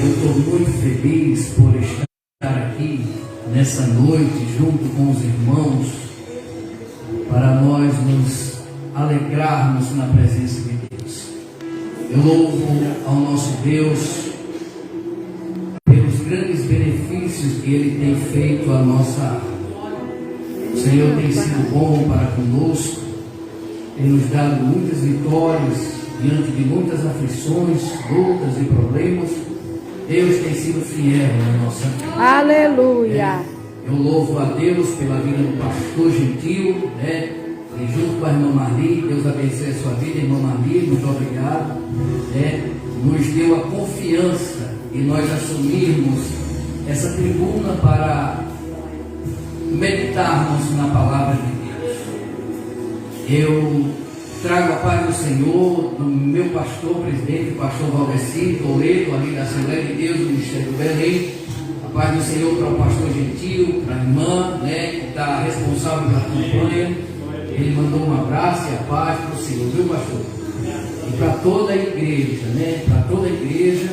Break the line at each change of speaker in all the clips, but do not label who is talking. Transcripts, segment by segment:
Eu estou muito feliz por estar aqui nessa noite junto com os irmãos para nós nos alegrarmos na presença de Deus. Eu louvo ao nosso Deus pelos grandes benefícios que Ele tem feito à nossa alma. O Senhor tem sido bom para conosco, tem nos dado muitas vitórias diante de muitas aflições, lutas e problemas. Deus tem sido fiel na nossa vida.
Aleluia!
Eu louvo a Deus pela vida do pastor Gentil, e junto com a irmã Marli. Deus abençoe a sua vida, irmã Marli, muito obrigado. Nos deu a confiança de nós assumirmos essa tribuna para meditarmos na palavra de Deus. Eu trago a paz do Senhor do meu pastor, presidente, o pastor Valdeci Toledo, ali da Assembleia de Deus, do Ministério do Belém. A paz do Senhor para o pastor Gentil, para a irmã, que está responsável pela campanha. Ele mandou um abraço e a paz para o Senhor, viu, pastor? E para toda a igreja, para toda a igreja.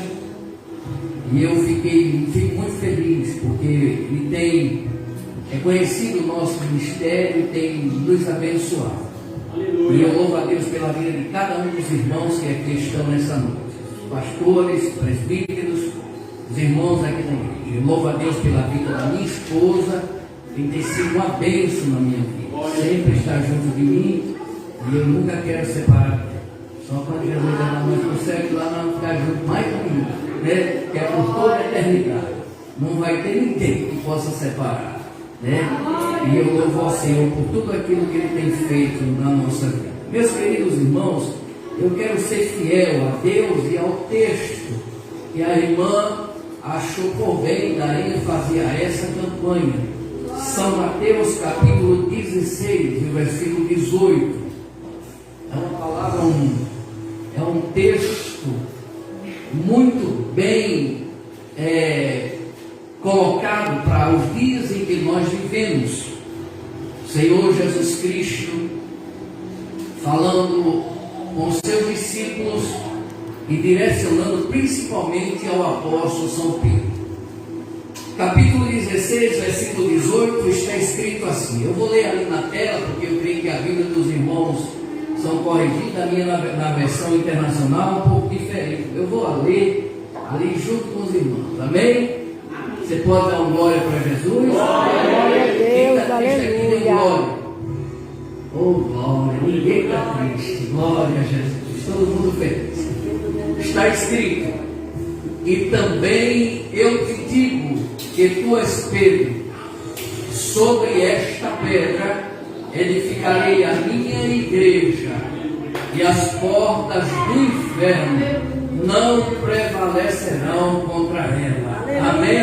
E eu fico muito feliz, porque ele tem reconhecido o nosso ministério e tem nos abençoado. E eu louvo a Deus pela vida de cada um dos irmãos que aqui estão nessa noite. Os pastores, presbíteros, os irmãos aqui na igreja. Eu louvo a Deus pela vida da minha esposa, que tem sido uma bênção na minha vida. Sempre está junto de mim e eu nunca quero separar dela. Só quando Jesus da noite consegue lá não ficar junto mais comigo, que é por toda a eternidade. Não vai ter ninguém que possa separar. E eu louvo ao Senhor por tudo aquilo que Ele tem feito na nossa vida. Meus queridos irmãos, eu quero ser fiel a Deus e ao texto que a irmã achou por bem dar ênfase a essa campanha. São Mateus capítulo 16, versículo 18. É uma palavra, é um texto muito bem colocado para os dias em que nós vivemos. O Senhor Jesus Cristo falando com os seus discípulos e direcionando principalmente ao apóstolo São Pedro. Capítulo 16, versículo 18, está escrito assim. Eu vou ler ali na tela, porque eu creio que a Bíblia dos irmãos são corrigidas. A minha na versão internacional um pouco diferente. Eu vou ler ali junto com os irmãos. Amém? Você pode dar uma glória para Jesus?
Glória a Deus, aleluia.
Oh, glória, ninguém está triste. Glória a Jesus, todo mundo feliz. Está escrito: e também eu te digo que tu és Pedro, sobre esta pedra edificarei a minha igreja, e as portas do inferno não prevalecerão contra ela. Amém?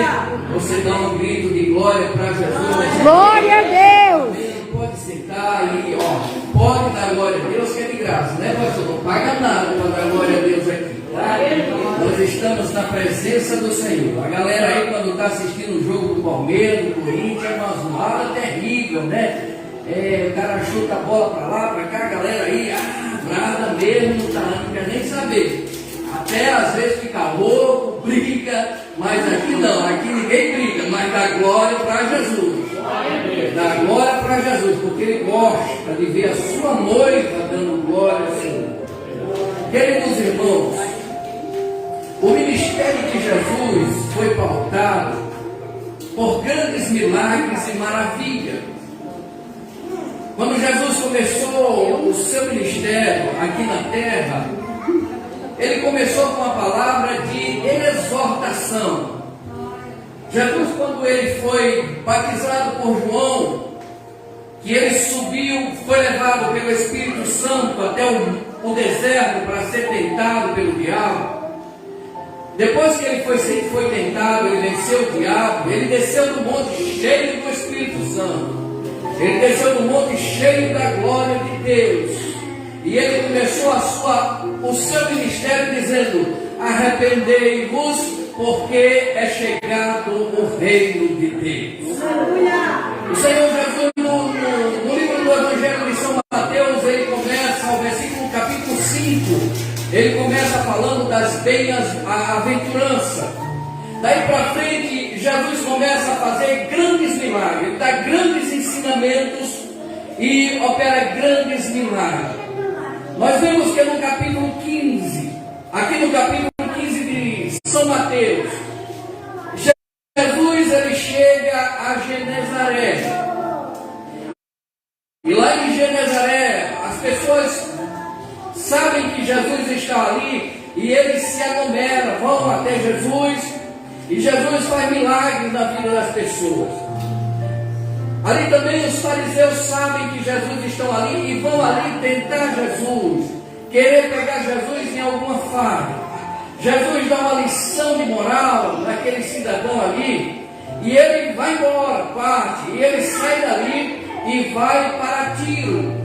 Você dá um grito de glória para Jesus.
Glória a Deus.
Amém. Pode sentar aí, pode dar glória a Deus, que é de graça, né, pastor? Não paga nada para dar glória a Deus aqui, tá? Nós estamos na presença do Senhor. A galera aí, quando está assistindo o jogo do Palmeiras, do Corinthians, é uma zoada terrível, né? O cara chuta a bola para lá, para cá, a galera aí, brava mesmo, não quer nem saber. Até às vezes fica louco, briga, mas aqui não, aqui ninguém briga, mas dá glória para Jesus. Dá glória para Jesus, porque Ele gosta de ver a sua noiva dando glória ao Senhor. Queridos irmãos, o ministério de Jesus foi pautado por grandes milagres e maravilhas. Quando Jesus começou o seu ministério aqui na terra, Ele começou com uma palavra de exortação. Jesus, quando ele foi batizado por João, que ele subiu, foi levado pelo Espírito Santo até o deserto para ser tentado pelo diabo. Depois que ele foi tentado, ele venceu o diabo, ele desceu do monte cheio do Espírito Santo. Ele desceu do monte cheio da glória de Deus. E ele começou o seu ministério dizendo: arrependei-vos, porque é chegado o reino de Deus. O Senhor Jesus, no livro do Evangelho de São Mateus, ele começa, ao versículo capítulo 5, ele começa falando das bem-aventuranças. alimentos e opera grandes milagres. Nós vemos que no capítulo 15, aqui no capítulo 15 de São Mateus, Jesus ele chega a Genezaré. E lá em Genezaré, as pessoas sabem que Jesus está ali e eles se aglomeram, vão até Jesus e Jesus faz milagres na vida das pessoas. Ali também os fariseus sabem que Jesus está ali e vão ali tentar Jesus, querer pegar Jesus em alguma falha. Jesus dá uma lição de moral naquele cidadão ali e ele vai embora, parte, e ele sai dali e vai para Tiro.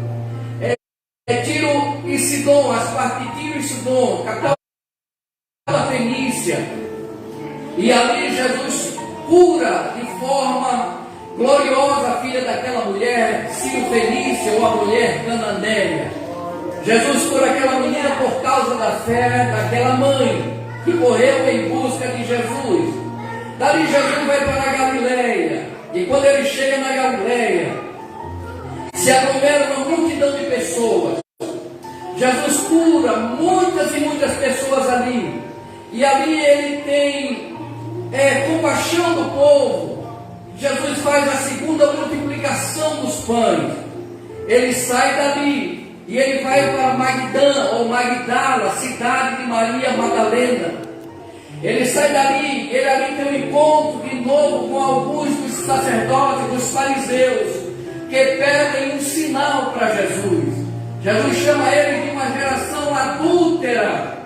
Tiro e Sidom, as partes de Tiro e Sidom, capital da Fenícia. E ali Jesus cura de forma gloriosa a filha daquela mulher, Sírio-Fenícia, ou a mulher cananeia. Jesus cura aquela menina por causa da fé daquela mãe que correu em busca de Jesus. Dali Jesus vai para a Galileia. E quando ele chega na Galileia, se aglomera uma multidão de pessoas. Jesus cura muitas e muitas pessoas ali. E ali ele tem compaixão do povo. Jesus faz a segunda multiplicação dos pães. Ele sai dali e ele vai para Magdã ou Magdala, cidade de Maria Madalena. Ele sai dali, ele ali tem um encontro de novo com alguns dos sacerdotes, dos fariseus, que pedem um sinal para Jesus. Jesus chama ele de uma geração adúltera,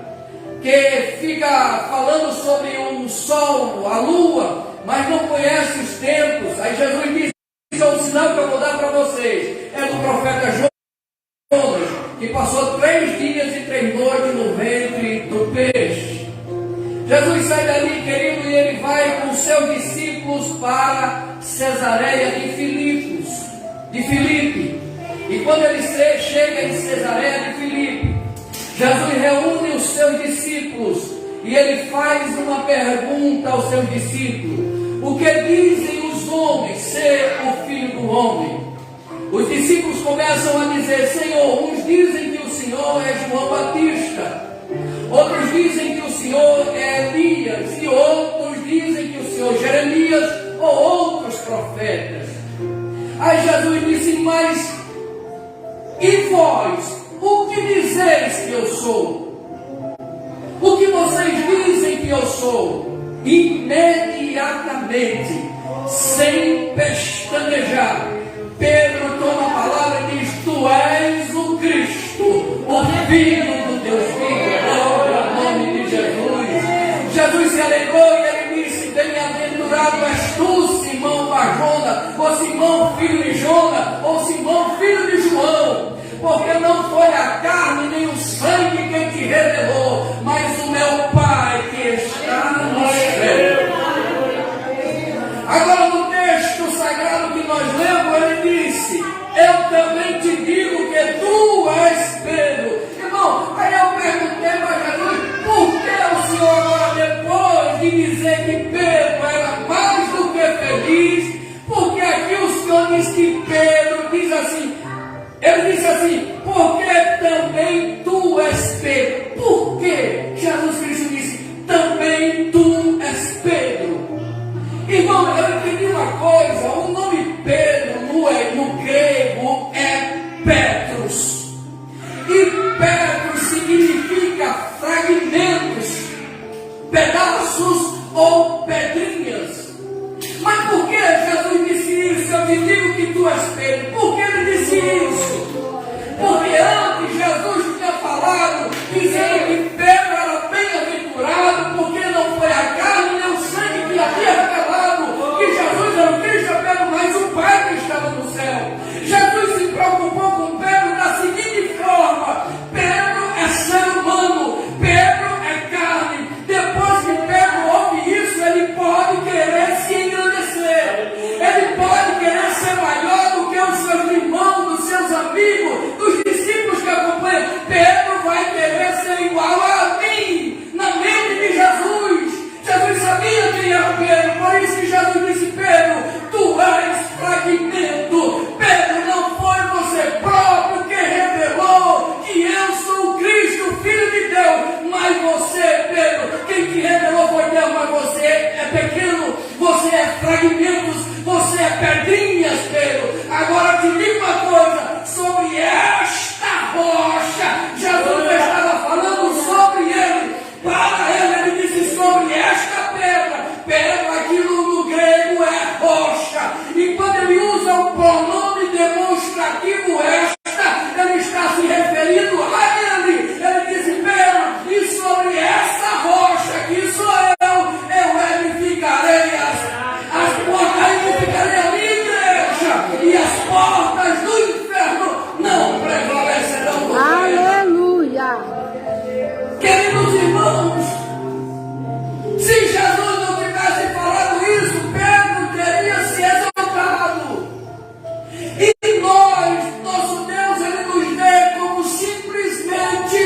que fica falando sobre o sol, a lua, mas não conhece os tempos. Aí Jesus diz: o sinal que eu vou dar para vocês é do profeta Jonas, que passou 3 dias e 3 noites no ventre do peixe. Jesus sai dali, querido, e ele vai com seus discípulos para Cesareia de Filipe. E quando ele chega em Cesareia de Filipe, Jesus reúne os seus discípulos e ele faz uma pergunta aos seus discípulos: o que dizem os homens ser o Filho do Homem? Os discípulos começam a dizer: Senhor, uns dizem que o Senhor é João Batista, outros dizem que o Senhor é Elias, e outros dizem que o Senhor é Jeremias ou outros profetas. Aí Jesus disse: mas e vós, o que dizeis que eu sou? O que vocês dizem que eu sou? Imediatamente, sem pestanejar, Pedro toma a palavra e diz: tu és o Cristo, o Filho do Deus vivo. Glória ao nome de Jesus. Jesus se alegrou e ele disse: bem-aventurado és tu, Simão Barjona, ou Simão filho de Jona, ou Simão filho de João, porque não foi a carne nem o sangue quem te revelou, mas o meu Pai que está no céu. Agora no texto sagrado que nós lemos, ele disse: eu também te digo que tu és Pedro. Irmão, aí eu perguntei para Jesus: por que o Senhor agora, depois de dizer que Pedro era mais do que feliz, porque aqui o Senhor diz que Pedro diz assim, ele disse assim: porque também tu és Pedro. Por que Jesus Cristo disse: também tu és Pedro? Irmão, eu entendi uma coisa: o nome Pedro no grego é Petros, e Petros significa fragmentos, pedaços ou pedrinhas. Mas por que Jesus disse isso? Eu te digo que tu és Pedro. Por que ele disse isso? Porque antes Jesus tinha falado, dizendo que Pedro era bem-aventurado, porque não foi a carne nem o sangue que havia revelado que Jesus era o Cristo, Pedro, mas o Pai que estava no céu. Jesus se preocupou com Pedro da seguinte forma: Pedro é ser humano, Pedro é carne. Depois que Pedro ouve isso, ele pode querer se engrandecer, ele pode querer ser maior do que os seus irmãos, dos seus amigos, dos discípulos que acompanham. Pedro vai querer ser igual a mim, na mente de Jesus. Jesus sabia quem era Pedro, por isso que Jesus disse: Pedro, tu és fragmento. foi Deus, mas você é pequeno, você é fragmentos, você é pedrinhas, Pedro. Agora te digo uma coisa, sobre esta rocha, Jesus já estava falando sobre ele, para ele disse sobre esta pedra. Pedra aqui no grego é rocha, e quando ele usa o pronome demonstrativo esta, ele está se referindo a ele. Ele disse, Pedro, e sobre essa rocha que sou eu edificarei as portas, edificarei a minha igreja, e as portas do inferno não prevalecerão contra ela.
Aleluia.
Queridos irmãos, se Jesus não tivesse falado isso, Pedro teria se exaltado. E nosso Deus, ele nos vê como simplesmente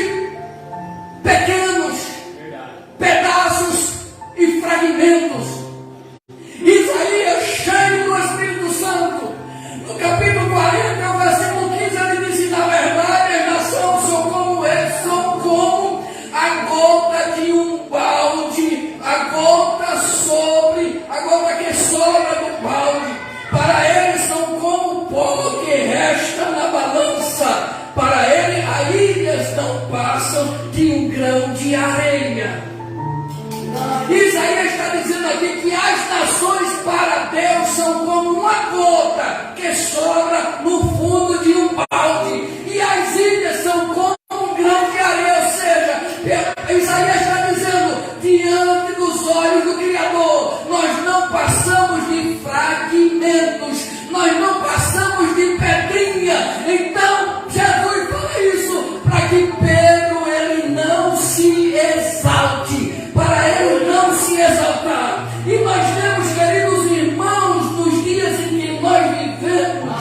pequenos pedaços e fragmentos. Isaías, cheio do Espírito Santo, no capítulo 40, o versículo 15, ele disse, na verdade, as nações são como a gota de um balde, a gota que sobra do balde. Para eles são como o pó que resta na balança. Para ele, as ilhas não passam de um grão de areia. Isaías está dizendo aqui que as nações para Deus são como uma gota que sobra no fundo de um balde, e as ilhas são como um grão de areia. Ou seja, Isaías está dizendo, diante dos olhos do Criador, nós não passamos de fragmentos, nós não passamos de pedrinha. Então Jesus fala isso para que Pedro ele não se exalte, para ele não se exaltar. E nós temos, queridos irmãos, nos dias em que nós vivemos,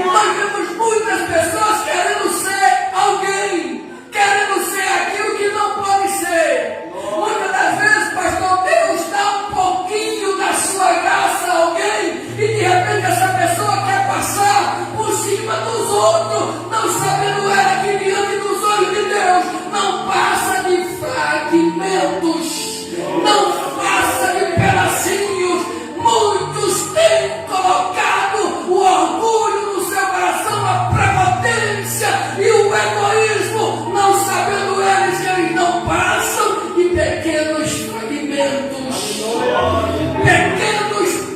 nós vemos muitas pessoas querendo ser alguém, querendo ser aquilo que não pode ser. Muitas das vezes, pastor, Deus dá um pouquinho da sua graça a alguém, e de repente essa pessoa quer passar por cima dos outros, não sabendo ela que diante dos olhos de Deus não passa de fragmentos, não passa de pedacinhos. Muitos têm colocado o orgulho no seu coração, a prepotência e o egoísmo, não sabendo eles que eles não passam de pequenos fragmentos,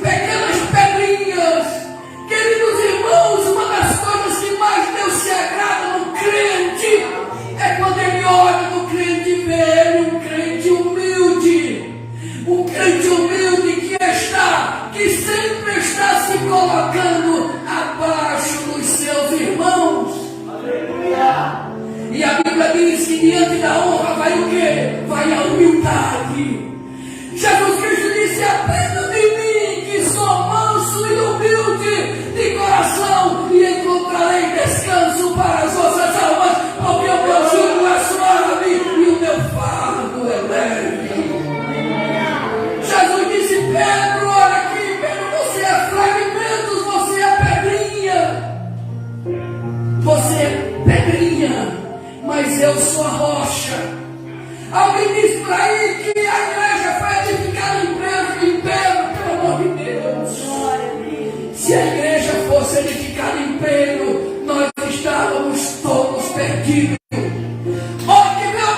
pequenas pedrinhas. Queridos irmãos, uma das coisas que mais Deus se agrada no crente é quando ele olha no crente e vê um crente humilde, que sempre está se colocando abaixo dos seus irmãos. Aleluia. E a Bíblia diz que diante da honra vai o quê? Vai a humildade. Jesus Cristo disse, aprenda de mim, que sou manso e humilde de coração, e encontrarei descanso para as vossas almas, porque o meu jugo é suave e o meu fardo é leve. Jesus disse, Pedro, olha aqui, Pedro, você é fragmentos, você é pedrinha, mas eu sou a rocha. Alguém disse por aí que a igreja foi edificada em Pedro, pelo amor de Deus. Se a igreja fosse edificada em Pedro, nós estávamos todos perdidos.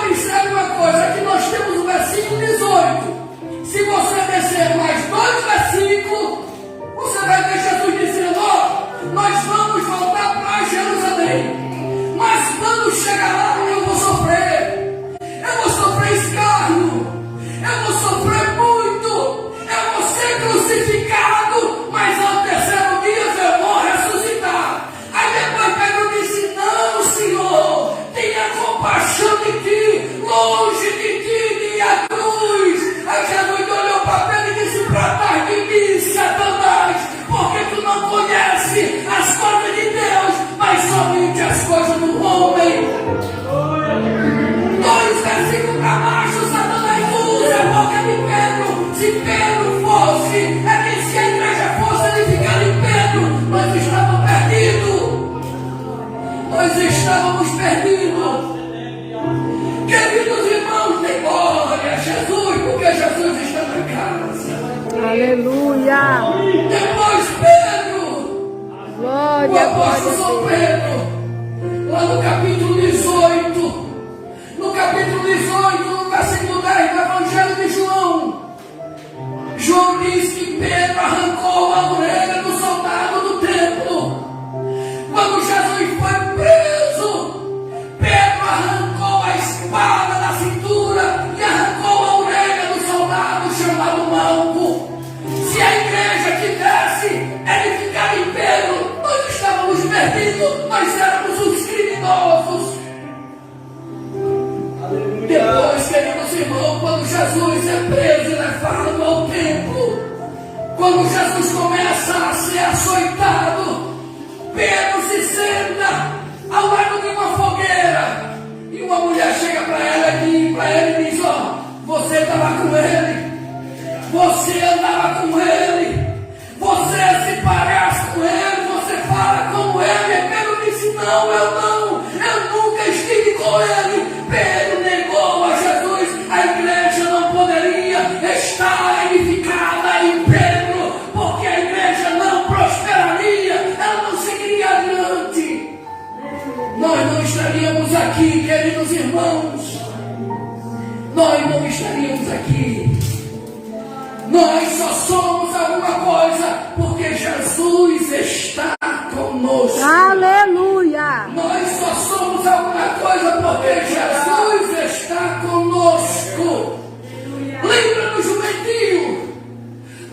Observe uma coisa, aqui nós temos o versículo 18. Se você descer mais 2 versículos, você vai ver Jesus dizendo, nós vamos voltar para Jerusalém, mas quando chegar lá eu vou sofrer escárnio, eu vou sofrer muito, eu vou ser crucificado, mas ao terceiro dia eu vou ressuscitar. Aí depois Pedro disse, não, Senhor, tenha compaixão de ti, longe de ti a cruz. Aí Jesus olhou para Pedro e disse, para trás de mim, Satanás, porque tu não conhece as coisas de Deus, mas somente as coisas do homem. 2 versículos para baixo, Satanás usa a boca de Pedro. Se Pedro fosse, se a igreja fosse edificada em Pedro, nós estávamos perdidos. Queridos irmãos, dê glória a Jesus,
Aleluia.
Depois Pedro, o
Glória,
apóstolo São
glória.
Pedro, lá no capítulo 18, no versículo 10 do Evangelho de João, João diz que Pedro arrancou a orelha do soldado do templo. Quando Jesus foi preso, Pedro arrancou a espada da cintura e arrancou a orelha do soldado chamado Malco. Se a igreja tivesse edificado em Pedro, nós estávamos perdidos, nós éramos os criminosos. Depois, queridos irmãos, quando Jesus é preso e levado ao templo, quando Jesus começa a ser açoitado, Pedro se senta ao lado de uma fogueira e uma mulher chega para ele e diz: ó, você estava com ele, você andava com ele, você se parece com ele, você fala como ele. E Pedro disse: não, eu nunca estive com ele. Pedro negou a Jesus. A igreja não poderia estar edificada em Pedro, porque a igreja não prosperaria, ela não seguiria adiante. Nós não estaríamos aqui, queridos irmãos, nós não estaríamos aqui. Nós só somos alguma coisa porque Jesus está conosco.
Aleluia.
Nós só somos alguma coisa porque Jesus está conosco. Lembra do jumentinho?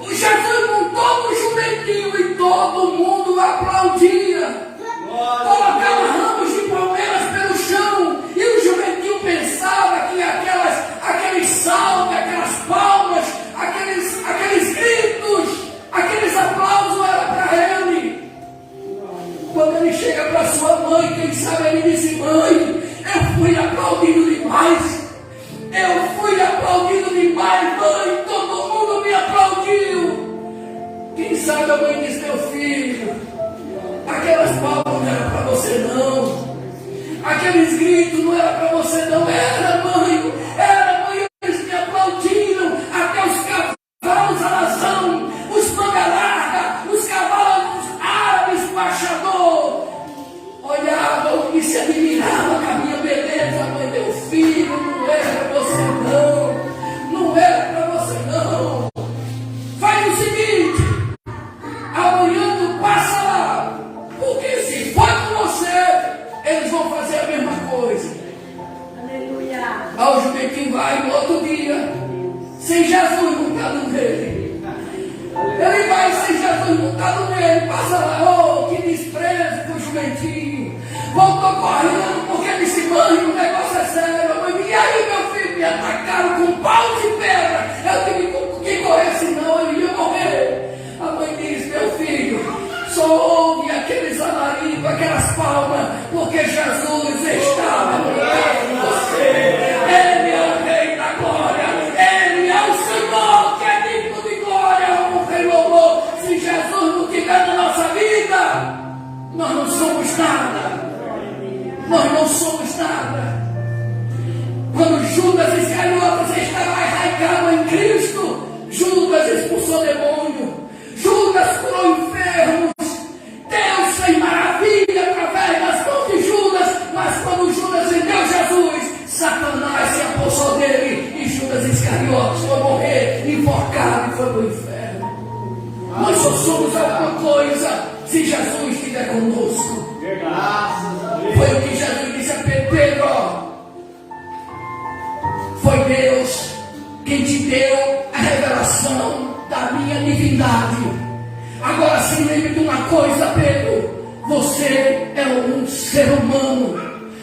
O Jesus montou no jumentinho e todo mundo aplaudia. Colocava ramos de palmeiras pelo chão e o jumentinho pensava que aqueles saltos, aquelas palmas, aqueles gritos, aqueles aplausos eram para ele. Quando ele chega para sua mãe, quem sabe ele disse: mãe, eu fui aplaudido demais. Eu fui aplaudido demais, mãe. Todo mundo me aplaudiu. Quem sabe a mãe disse: meu filho, aquelas palmas não eram para você não. Aqueles gritos não eram para você não. Era, mãe. Eles me aplaudiram. Até os cavalos alazão, os manga larga, os cavalos árabes baixador olhavam e se admiravam com a minha beleza. Mãe, meu filho, não era para você não era para você não. Faz o seguinte: amanhã tu passa lá, porque se for com você, eles vão fazer a mesma coisa.
Aleluia.
Aí o jumentinho vai no outro dia, sem Jesus montado nele. Ele vai sem Jesus montado nele, passa lá: oh, que desprezo com o jumentinho. Voltou correndo porque disse: mãe, o negócio é sério. A mãe disse: e aí, meu filho? Me atacaram com pau de pedra. Eu tive que correr, senão ele ia morrer. A mãe disse: meu filho, só ouve aqueles alaridos, aquelas palmas, porque Jesus estava montado em você. Ele é o Rei da Glória, Ele é o Senhor que é digno de glória. O Rei louvou. Se Jesus não tiver na nossa vida, nós não somos nada. Nós não somos nada. Quando Judas Iscariotes estava arraigado em Cristo, Judas expulsou demônio, Judas curou enfermos, Deus fez maravilha através das mãos de Judas. Mas quando Judas vendeu Jesus, Satanás se apossou dele e Judas Iscariotes foi morrer enforcado e foi para o inferno. Nós só somos alguma coisa se Jesus estiver conosco. Foi o que Jesus disse a Pedro: foi Deus quem te deu a revelação da minha divindade. Agora se lembre de uma coisa, Pedro: você é um ser humano,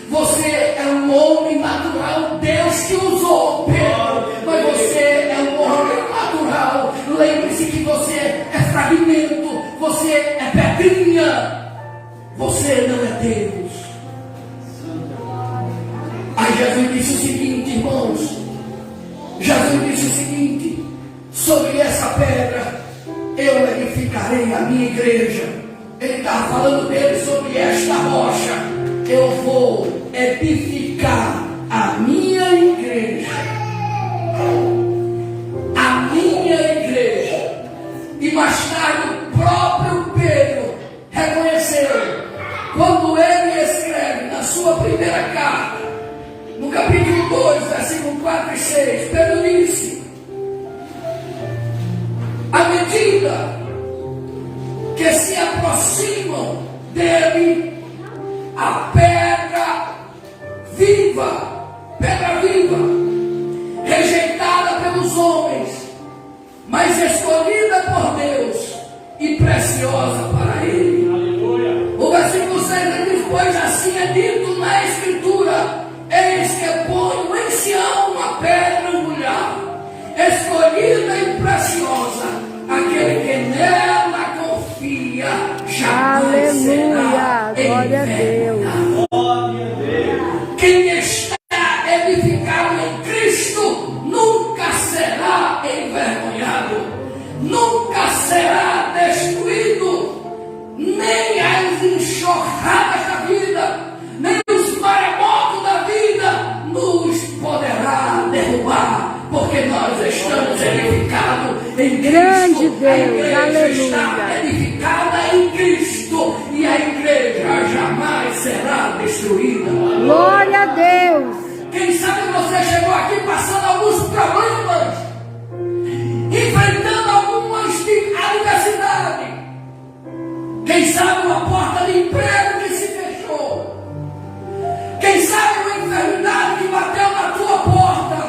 você é um homem natural. Deus te usou, Pedro, mas você é um homem natural. Lembre-se que você é fragmento, você é pedrinha, você não é Deus. Aí Jesus disse o seguinte, irmãos, Jesus disse o seguinte: sobre essa pedra eu edificarei a minha igreja. Ele estava falando dele, sobre esta rocha eu vou edificar a minha igreja. A minha igreja. mais 6, Pedro disse: à medida que se aproximam dele, a pedra viva, rejeitada pelos homens, mas escolhida por Deus e preciosa para ele. Aleluia. O versículo 6 diz: pois assim é dito na Escritura: eis que ponho em Sião uma pedra angular, escolhida e preciosa, aquele que nela confia jamais será envergonhado. Quem está edificado em Cristo nunca será envergonhado, nunca será destruído, nem as enxurradas da vida, nem os maremotos da vida nos poderá derrubar, porque nós estamos edificados em Cristo.
Grande Deus,
a igreja
aleluia.
está edificada em Cristo e a igreja jamais será destruída.
Glória a Deus.
Quem sabe você chegou aqui passando alguns problemas, enfrentando algumas adversidades. Quem sabe uma porta de emprego que se fechou. Quem sabe uma enfermidade que bateu na tua porta.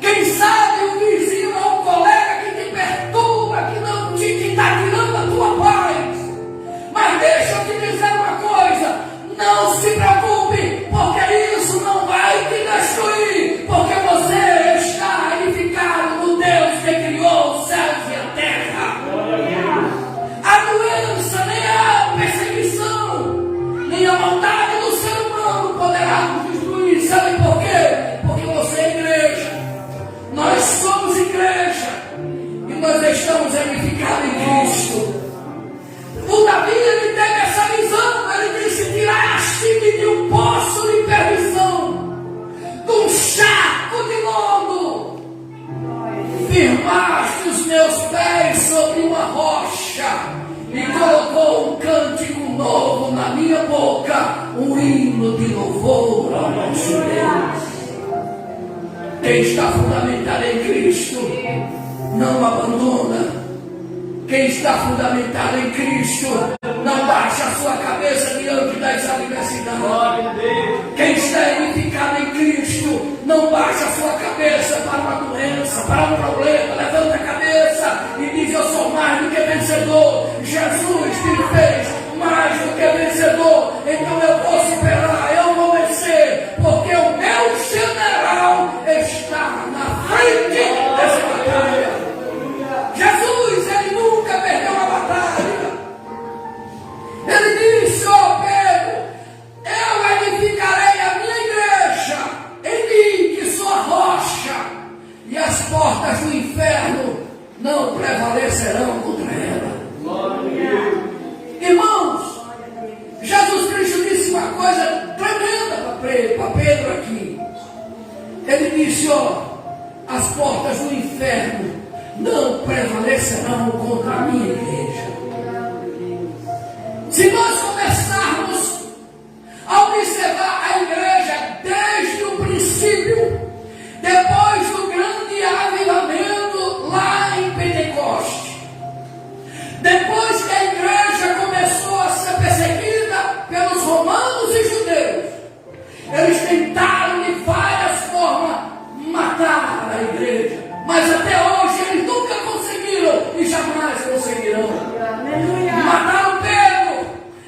Quem sabe um vizinho ou um colega que te perturba, que não te está tirando a tua paz. Mas deixa eu te dizer uma coisa: não se preocupe, porque isso não vai te destruir, porque você está edificado no Deus que criou os céus e a terra. A doença, nem a perseguição, nem a maldade do ser humano poderá nos destruir. Sabe por quê? Porque você é igreja. Nós somos igreja e nós estamos edificados em Cristo. O Davi, ele teve essa visão. Ele disse: tiraste-me de um poço de perdição, de um charco de lodo, firmaste os meus pés sobre uma rocha e colocou um cântico novo na minha boca, um hino de louvor ao nosso Deus. Quem está fundamentado em Cristo não abandona. Quem está fundamentado em Cristo não baixa a sua cabeça diante das adversidades. Quem está edificado em Cristo não baixa a sua cabeça para uma doença, para um problema. Levanta a cabeça e diz: eu sou mais do que vencedor. Jesus me fez mais do que vencedor. Então eu vou superar, eu vou vencer, porque o meu general está na frente dessa batalha. Jesus, ele nunca perdeu uma batalha. Ele disse: ó Pedro, eu edificarei a minha igreja em mim, que sou a rocha, e as portas do inferno não prevalecerão contra ela. Irmãos, Jesus Cristo disse uma coisa tremenda para Pedro aqui. Ele disse: ó, as portas do inferno não prevalecerão contra a minha igreja. Se nós começarmos a observar a igreja desde o princípio, depois do grande avivamento lá em Pentecoste, depois que a igreja começou a ser perseguida pelos romanos e judeus, eles tentaram de várias formas matar a igreja, mas até hoje eles nunca conseguiram e jamais conseguirão. Mataram Pedro,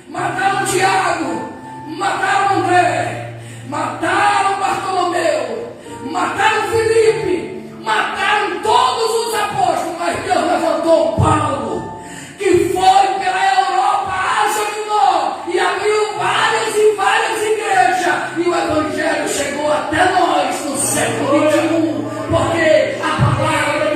mataram Tiago, mataram André, mataram Bartolomeu, mataram Filipe, mataram todos os apóstolos, mas Deus levantou Paulo, que foi pela Europa, Ásia Menor, e abriu várias e várias igrejas, e o evangelho chegou até nós no século XXI, porque a palavra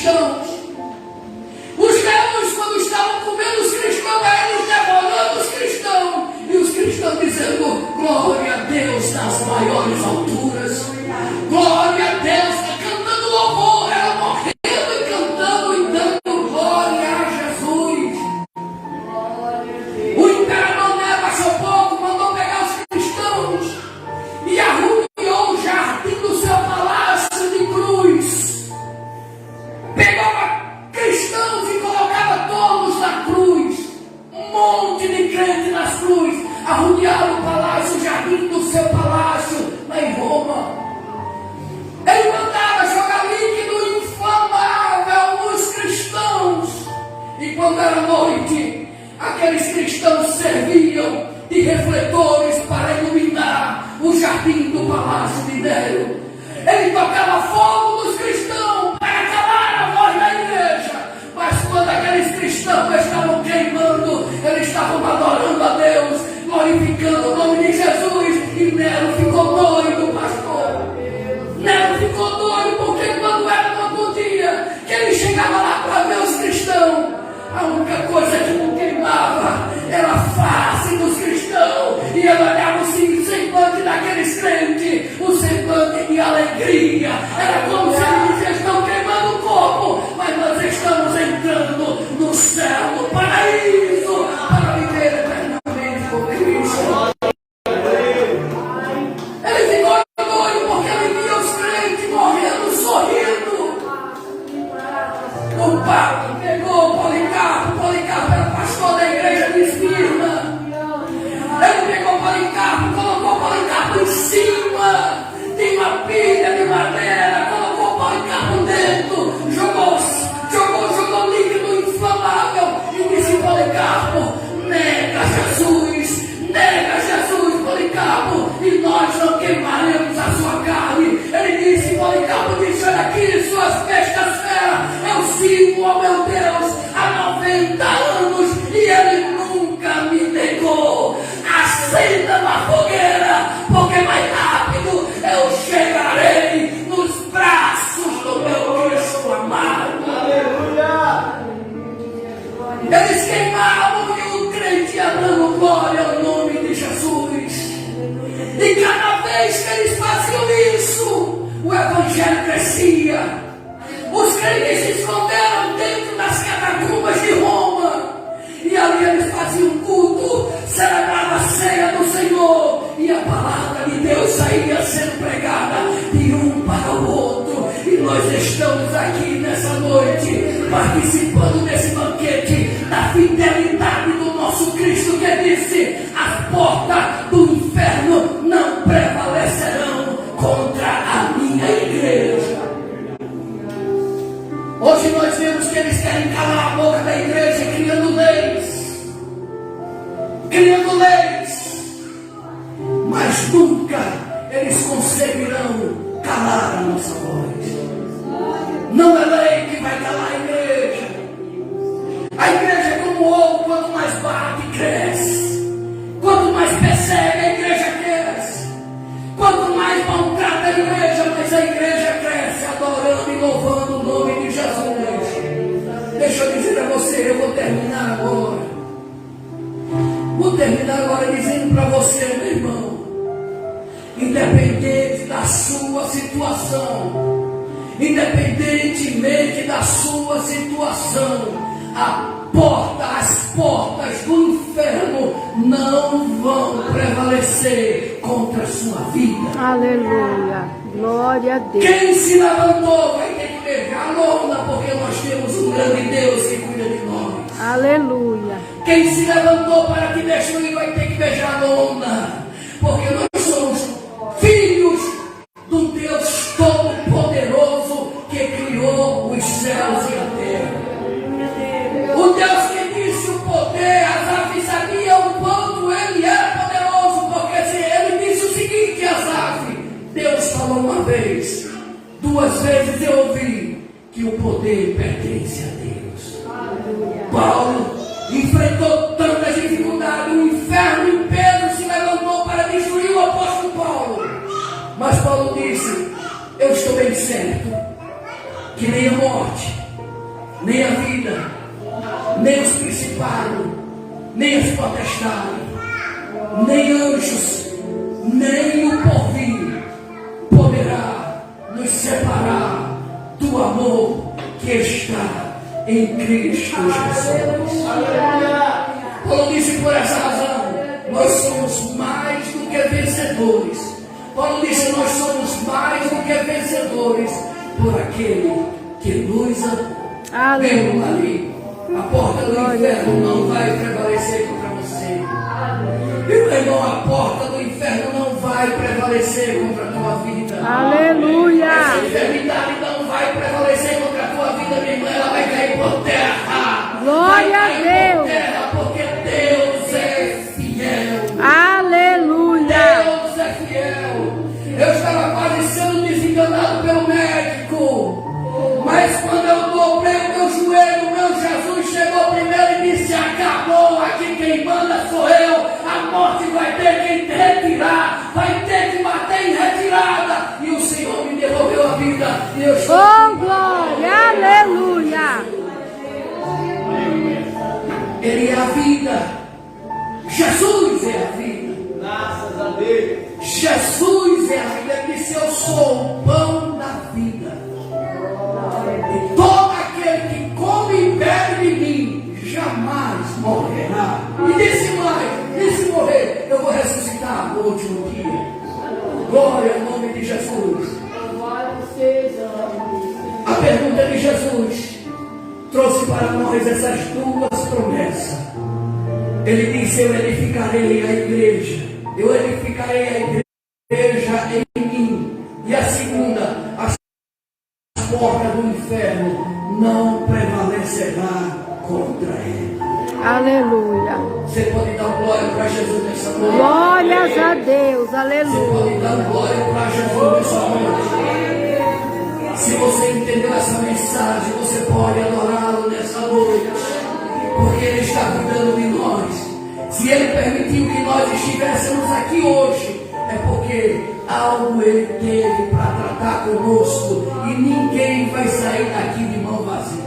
cristãos. Os leões, quando estavam comendo os cristãos, eles devorando os cristãos. E os cristãos dizendo: glória a Deus nas maiores alturas. Glória a Deus, cantando louvor, ela morrendo e cantando e dando glória a Jesus. O imperador Nero achou pouco, mandou pegar os cristãos e arruinou o jardim do seu palácio de cruz. Pegava cristãos e colocava todos na cruz. Um monte de crente nas cruzes. Arruinaram o palácio, o jardim do seu palácio lá em Roma. Ele mandava jogar líquido inflamável nos cristãos. E quando era noite, aqueles cristãos serviam de refletores para iluminar o jardim do palácio de Nero. Ele tocava fogo nos cristãos para calar a voz da igreja. Mas quando aqueles cristãos estavam queimando, eles estavam adorando a Deus, glorificando o nome de Jesus. E Nero ficou doido, pastor. Nero ficou doido porque quando era no outro dia que ele chegava lá para ver os cristãos, a única coisa que não queimava era a face dos cristãos. E ele olhava o semblante daqueles crentes, o semblante de alegria. Era como se eles dissessem: estão queimando o corpo, mas nós estamos entrando no céu, no paraíso, para viver eternamente com Cristo. Ele ficou doido porque ele via os crentes morrendo, sorrindo. O Papa pegou Policarpo. Policarpo era pastor da igreja de Esmirna. Ele pegou Policarpo, colocou Policarpo em cima de uma pilha de madeira, colocou Policarpo dentro, jogou líquido inflamável e disse: Policarpo, nega Jesus, Policarpo, e nós não queimaremos a sua carne. Ele disse: Policarpo disse: olha aqui, suas bestas feras, eu sirvo ao meu Deus há 90 anos e ele nunca me negou. Acenda na fogueira, porque mais rápido eu chegarei nos braços do meu Cristo amado. Aleluia! Eles queimavam e o crente ia dando glória ao nome de Jesus. E cada vez que eles faziam isso, o evangelho crescia. Os crentes se esconderam dentro das catacumbas de Roma. E ali eles faziam culto, celebravam a ceia do Senhor. E a palavra de Deus saía sendo pregada de um para o outro. E nós estamos aqui nessa noite, participando desse banquete da fidelidade do nosso Cristo, que disse: as portas do inferno não prevalecerão contra a minha igreja. Hoje nós vemos que eles querem calar a boca da igreja, criando leis, mas nunca eles conseguirão calar a nossa voz. Não é lei que vai calar a igreja. A igreja é como o ovo: quanto mais bate, cresce. Quanto mais persegue, a igreja cresce. Quanto mais maltrata a igreja, mais a igreja cresce, adorando e louvando o nome de Jesus. Deixa eu dizer a você, eu vou terminar agora. Vou terminar agora dizendo para você, meu irmão: independente da sua situação, independentemente da sua situação, as portas do inferno não vão prevalecer contra a sua vida.
Aleluia. Glória a Deus.
Quem se levantou vai ter que beijar a lona, porque nós temos um grande Deus que cuida de nós.
Aleluia.
Quem se levantou para te destruir vai ter que beijar a lona, porque nós somos filhos do Deus Todo-Poderoso que criou os céus e a terra. O Deus que disse o poder, Asaf sabia o quanto ele era poderoso, porque se ele disse o seguinte: Asaf, Deus falou uma vez, 2 vezes eu ouvi que o poder pertence a Deus. Paulo enfrentou tantas dificuldades, o inferno em Pedro se levantou para destruir o apóstolo Paulo, mas Paulo disse: eu estou bem certo que nem a morte, nem a vida, nem os principados, nem as potestades, nem anjos, nem o porvir poderá nos separar do amor que está em Cristo Jesus. Paulo disse: por essa razão, nós somos mais do que vencedores. Paulo disse: nós somos mais do que vencedores por aquele que nos amou. Mesmo ali, a porta do inferno não vai prevalecer contra você. Meu irmão, a porta do inferno não vai prevalecer contra a tua vida.
Aleluia.
Essa enfermidade não vai prevalecer contra a tua vida, minha irmã. Ela vai cair por terra.
Glória a Deus.
Por terra, porque Deus é fiel.
Aleluia.
Deus é fiel. Eu estava quase sendo desenganado pelo médico. Mas quando eu dobrei o meu joelho, meu Jesus chegou primeiro e disse: acabou, aqui quem manda sou eu. A morte vai ter que retirar, vai ter que bater em retirada. E o Senhor me devolveu a vida. E eu estou
Oh, glória, aleluia.
Ele é a vida. Jesus é a vida.
Graças a Deus.
Jesus é a vida. Ele disse: eu sou o pão da vida. E todo aquele que come e bebe de mim jamais morrerá. E disse mais: e se morrer, eu vou ressuscitar no último dia. Glória ao nome de Jesus. A pergunta de Jesus trouxe para nós essas duas promessas. Ele disse: eu edificarei a igreja. Eu edificarei a igreja em mim. E a segunda, as portas do inferno não prevalecerá contra ele.
Aleluia.
Você pode dar glória para Jesus nessa noite.
Glórias a Deus.
Você
Aleluia.
pode dar glória para Jesus nessa noite. Se você entendeu essa mensagem, você pode adorá-lo nessa noite. Porque Ele está cuidando de nós. Se Ele permitiu que nós estivéssemos aqui hoje, é porque algo Ele teve para tratar conosco. E ninguém vai sair daqui de mão vazia.